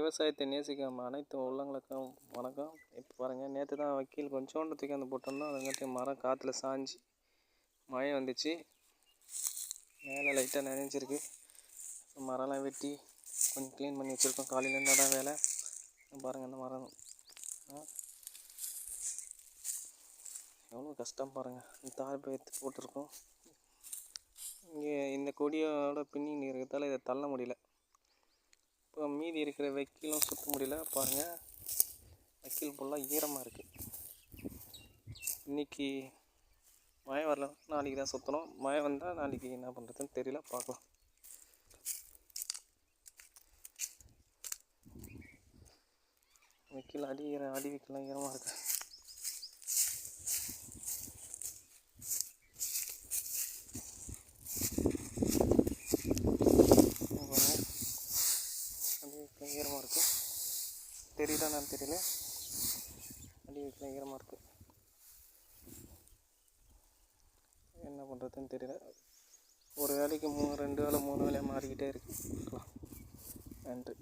விவசாயத்தை நேசிக்கும் அனைத்து உள்ளங்களுக்கும் வணக்கம். இப்போ பாருங்கள், நேற்று தான் வக்கீல் கொஞ்சோண்டு தூக்கி வந்து போட்டிருந்தோம். அதுங்காட்டி மரம் காற்றுல சாஞ்சு மழை வந்துச்சு, மேலே லைட்டாக நனைஞ்சிருக்கு. மரம்லாம் வெட்டி கொஞ்சம் க்ளீன் பண்ணி வச்சுருக்கோம். காலையிலேருந்து தான் வேலை. பாருங்கள், இந்த மரம் எவ்வளோ கஷ்டம் பாருங்கள். தார் எடுத்து போட்டிருக்கோம். இங்கே இந்த கொடியோட பின்னின்னு இருக்கிறதால இதை தள்ள முடியல. இப்போ மீதி இருக்கிற வைக்கலும் சுற்ற முடியல. பாருங்கள், வைக்கல் ஃபுல்லாக ஈரமாக இருக்குது. இன்றைக்கி மழை வரல, நாளைக்கு தான் சுற்றணும். மழை வந்தால் நாளைக்கு என்ன பண்ணுறதுன்னு தெரியல, பார்க்கலாம். வைக்கல் அடி வைக்கலாம் ஈரமாக இருக்கு. ஈரமாக இருக்குது, தெரியுதா நான் தெரியல. அடி வைக்கலாம் ஈரமாக இருக்குது, என்ன பண்ணுறதுன்னு தெரியல. ஒரு வேலைக்கு 2 வேலை 3 வேலையாக மாறிக்கிட்டே இருக்குது. நன்றி.